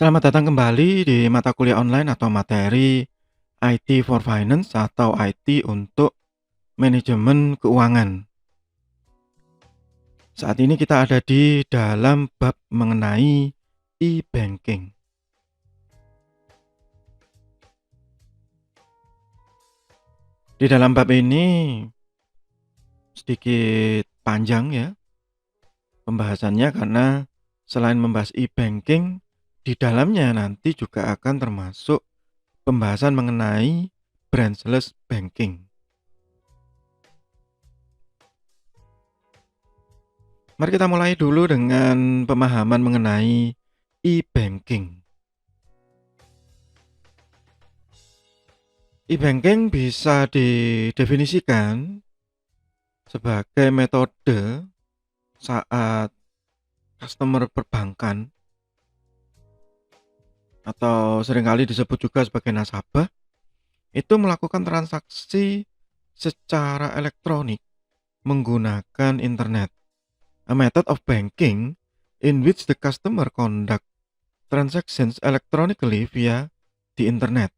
Selamat datang kembali di mata kuliah online atau materi IT for Finance atau IT untuk manajemen keuangan. Saat ini kita ada di dalam bab mengenai e-banking. Di dalam bab ini sedikit panjang ya pembahasannya karena selain membahas e-banking, di dalamnya nanti juga akan termasuk pembahasan mengenai branchless banking. Mari kita mulai dulu dengan pemahaman mengenai e-banking. E-banking bisa didefinisikan sebagai metode saat customer perbankan atau seringkali disebut juga sebagai nasabah itu melakukan transaksi secara elektronik menggunakan internet. A method of banking in which the customer conduct transactions electronically via the internet.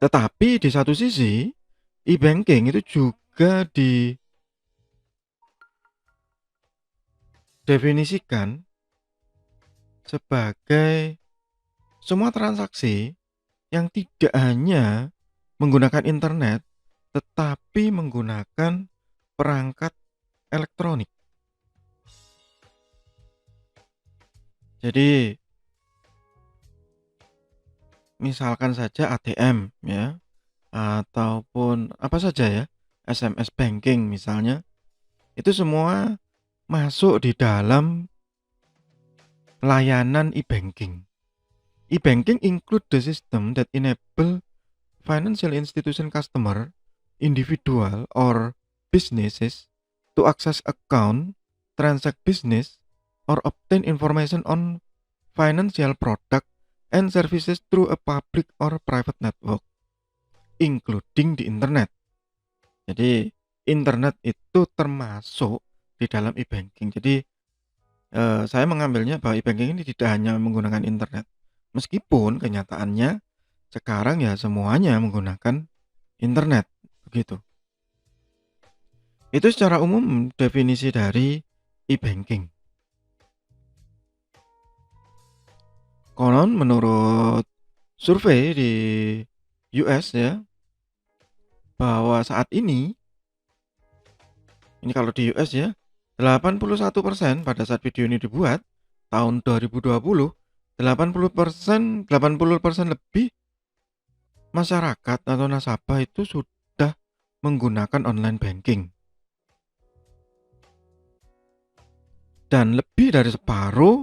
Tetapi di satu sisi, e-banking itu juga didefinisikan sebagai semua transaksi yang tidak hanya menggunakan internet, tetapi menggunakan perangkat elektronik. Jadi, misalkan saja ATM ya, ataupun apa saja ya, SMS banking misalnya, itu semua masuk di dalam layanan e-banking. E-banking include the system that enable financial institution customer, individual or businesses to access account, transact business, or obtain information on financial product and services through a public or private network, including the internet. Jadi internet itu termasuk di dalam e-banking. Jadi saya mengambilnya bahwa e-banking ini tidak hanya menggunakan internet. Meskipun kenyataannya sekarang ya semuanya menggunakan internet, begitu. Itu secara umum definisi dari e-banking. Konon menurut survei di US ya, bahwa saat ini kalau di US ya, 81% pada saat video ini dibuat tahun 2020, 80% lebih masyarakat atau nasabah itu sudah menggunakan online banking. Dan lebih dari separuh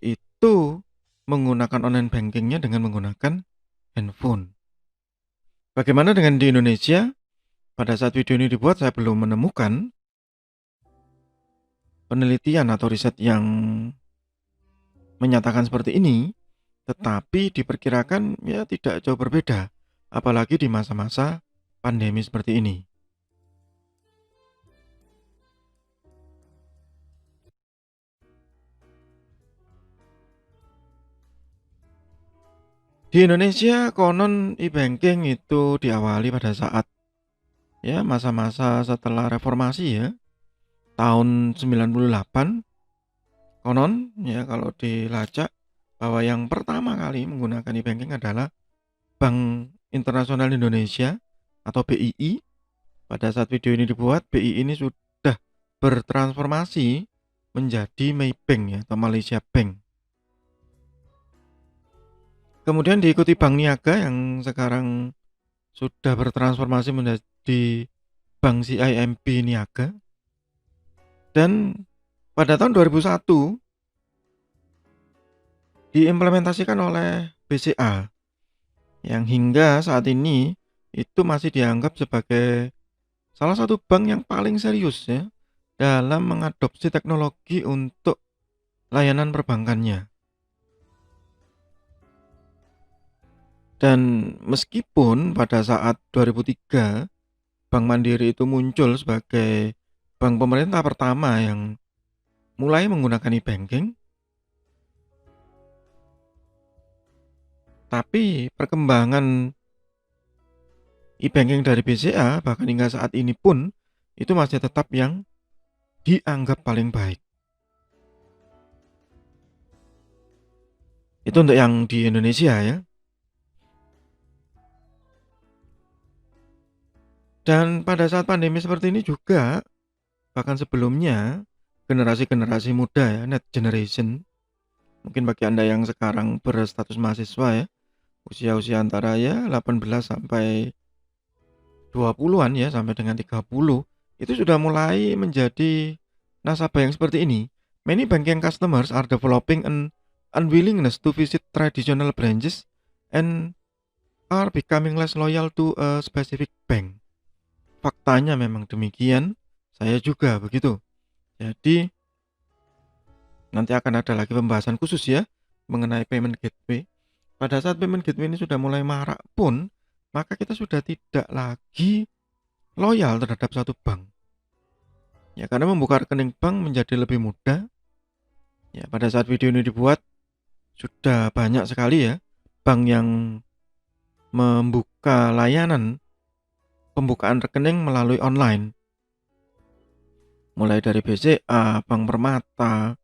itu menggunakan online bankingnya dengan menggunakan handphone. Bagaimana dengan di Indonesia? Pada saat video ini dibuat saya belum menemukan penelitian atau riset yang menyatakan seperti ini, tetapi diperkirakan ya tidak jauh berbeda, apalagi di masa-masa pandemi seperti ini. Di Indonesia konon e-banking itu diawali pada saat ya masa-masa setelah reformasi ya, tahun 98. Konon ya kalau dilacak bahwa yang pertama kali menggunakan e-banking adalah Bank Internasional Indonesia atau BII. Pada saat video ini dibuat, BII ini sudah bertransformasi menjadi Maybank ya atau Malaysia Bank. Kemudian diikuti Bank Niaga yang sekarang sudah bertransformasi menjadi Bank CIMB Niaga. Dan pada tahun 2001 diimplementasikan oleh BCA yang hingga saat ini itu masih dianggap sebagai salah satu bank yang paling serius ya dalam mengadopsi teknologi untuk layanan perbankannya. Dan meskipun pada saat 2003 Bank Mandiri itu muncul sebagai bank pemerintah pertama yang mulai menggunakan e-banking, Tapi perkembangan e-banking dari BCA bahkan hingga saat ini pun itu masih tetap yang dianggap paling baik. Itu untuk yang di Indonesia ya. Dan pada saat pandemi seperti ini juga, bahkan sebelumnya, generasi-generasi muda ya, net generation, mungkin bagi Anda yang sekarang berstatus mahasiswa ya, usia-usia antara ya 18 sampai 20-an ya, sampai dengan 30, itu sudah mulai menjadi nasabah yang seperti ini. Many banking customers are developing an unwillingness to visit traditional branches and are becoming less loyal to a specific bank. Faktanya memang demikian, saya juga begitu. Jadi nanti akan ada lagi pembahasan khusus ya mengenai payment gateway. Pada saat payment gateway ini sudah mulai marak pun, maka kita sudah tidak lagi loyal terhadap satu bank. Ya, karena membuka rekening bank menjadi lebih mudah. Ya, pada saat video ini dibuat sudah banyak sekali ya bank yang membuka layanan pembukaan rekening melalui online. Mulai dari BCA, Bank Permata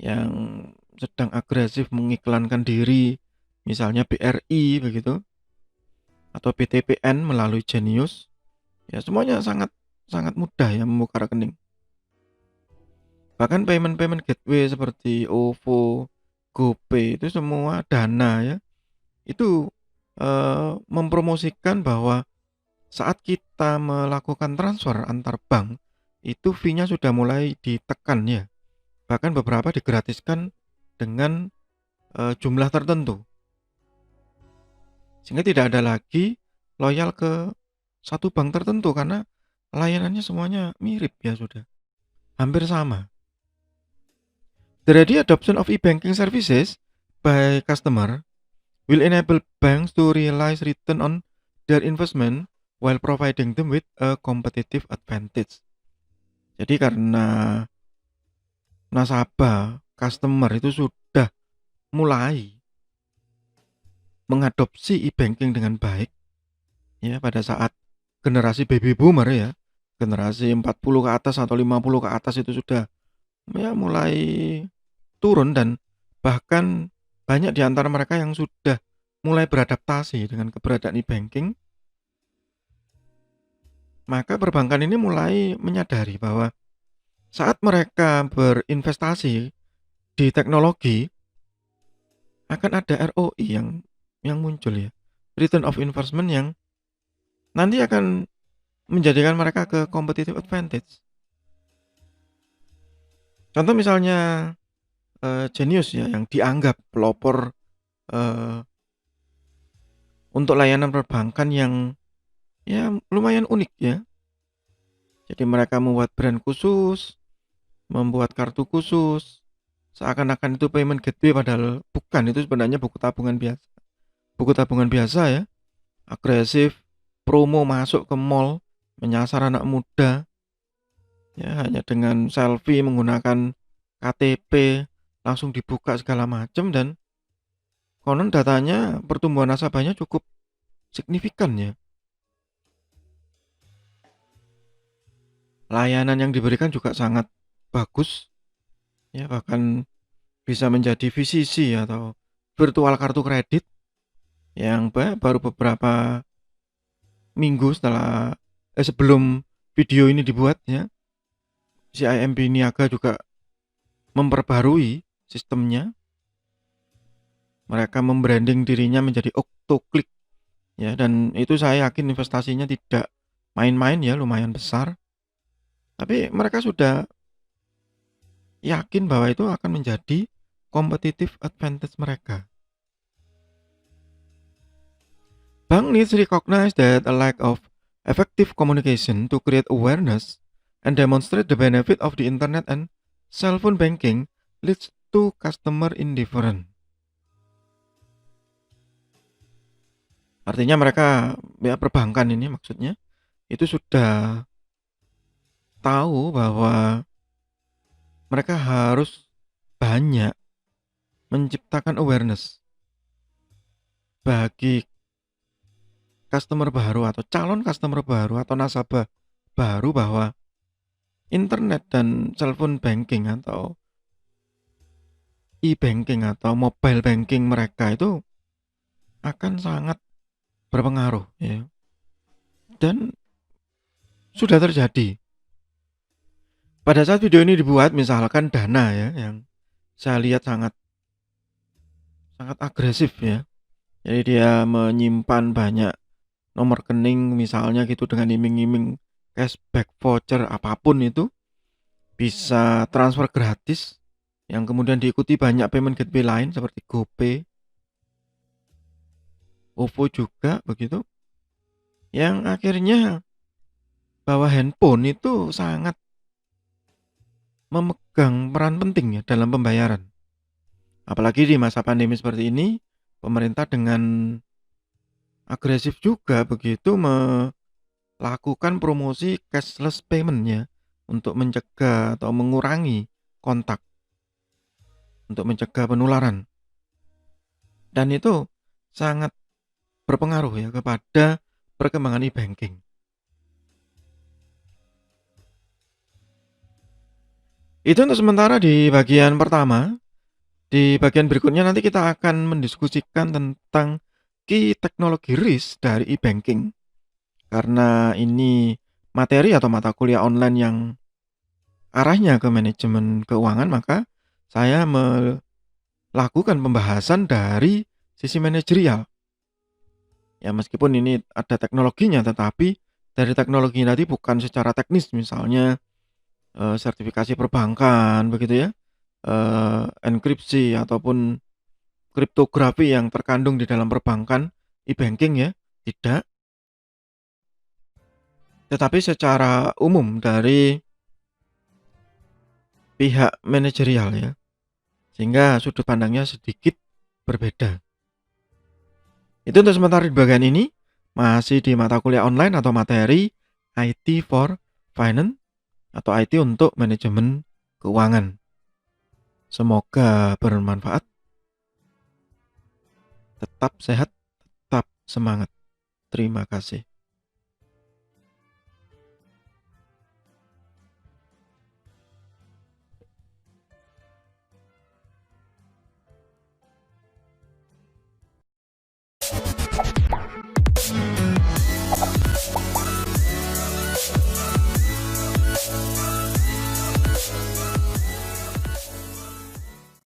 yang sedang agresif mengiklankan diri, misalnya BRI begitu, atau BTPN melalui Genius. Ya, semuanya sangat mudah ya membuka rekening. Bahkan payment gateway seperti OVO, GoPay itu semua Dana ya. Itu mempromosikan bahwa saat kita melakukan transfer antar bank itu fee-nya sudah mulai ditekan ya. Bahkan beberapa digratiskan dengan jumlah tertentu. Sehingga tidak ada lagi loyal ke satu bank tertentu karena layanannya semuanya mirip ya sudah. Hampir sama. The ready adoption of e-banking services by customer will enable banks to realize return on their investment while providing them with a competitive advantage. Jadi karena nasabah, customer itu sudah mulai mengadopsi e-banking dengan baik ya pada saat generasi baby boomer ya, generasi 40 ke atas atau 50 ke atas itu sudah ya mulai turun dan bahkan banyak di antara mereka yang sudah mulai beradaptasi dengan keberadaan e-banking. Maka perbankan ini mulai menyadari bahwa saat mereka berinvestasi di teknologi akan ada ROI yang muncul ya. Return of investment yang nanti akan menjadikan mereka ke competitive advantage. Contoh misalnya Genius ya yang dianggap pelopor untuk layanan perbankan yang ya lumayan unik ya. Jadi mereka membuat brand khusus, membuat kartu khusus, seakan-akan itu payment gateway padahal bukan, itu sebenarnya buku tabungan biasa. Buku tabungan biasa ya, agresif, promo masuk ke mall, menyasar anak muda, ya hanya dengan selfie menggunakan KTP, langsung dibuka segala macam dan konon datanya pertumbuhan nasabahnya cukup signifikan ya. Layanan yang diberikan juga sangat bagus, ya bahkan bisa menjadi VCC atau virtual kartu kredit yang baru beberapa minggu sebelum video ini dibuat ya. CIMB Niaga juga memperbarui sistemnya. Mereka membranding dirinya menjadi OctoClick ya dan itu saya yakin investasinya tidak main-main ya, lumayan besar. Tapi mereka sudah yakin bahwa itu akan menjadi competitive advantage mereka. Bank needs to recognize that a lack of effective communication to create awareness and demonstrate the benefit of the internet and cell phone banking leads to customer indifference. Artinya mereka ya perbankan ini maksudnya itu sudah tahu bahwa mereka harus banyak menciptakan awareness bagi customer baru atau calon customer baru atau nasabah baru bahwa internet dan cellphone banking atau e-banking atau mobile banking mereka itu akan sangat berpengaruh ya. Dan sudah terjadi. Pada saat video ini dibuat misalkan Dana ya yang saya lihat sangat sangat agresif ya. Jadi dia menyimpan banyak nomor rekening misalnya gitu dengan iming-iming cashback voucher apapun itu bisa transfer gratis yang kemudian diikuti banyak payment gateway lain seperti GoPay, OVO juga begitu. Yang akhirnya bahwa handphone itu sangat memegang peran penting ya dalam pembayaran. Apalagi di masa pandemi seperti ini, pemerintah dengan agresif juga begitu melakukan promosi cashless payment-nya untuk mencegah atau mengurangi kontak, untuk mencegah penularan. Dan itu sangat berpengaruh ya kepada perkembangan e-banking. Itu untuk sementara di bagian pertama. Di bagian berikutnya nanti kita akan mendiskusikan tentang key teknologi risk dari e-banking. Karena ini materi atau mata kuliah online yang arahnya ke manajemen keuangan, maka saya melakukan pembahasan dari sisi manajerial. Ya meskipun ini ada teknologinya, tetapi dari teknologi tadi bukan secara teknis, misalnya sertifikasi perbankan begitu ya, enkripsi ataupun kriptografi yang terkandung di dalam perbankan e-banking ya, tidak. Tetapi secara umum dari pihak manajerial ya, sehingga sudut pandangnya sedikit berbeda. Itu untuk sementara di bagian ini, masih di mata kuliah online atau materi IT for Finance atau IT untuk manajemen keuangan. Semoga bermanfaat. Tetap sehat, tetap semangat. Terima kasih.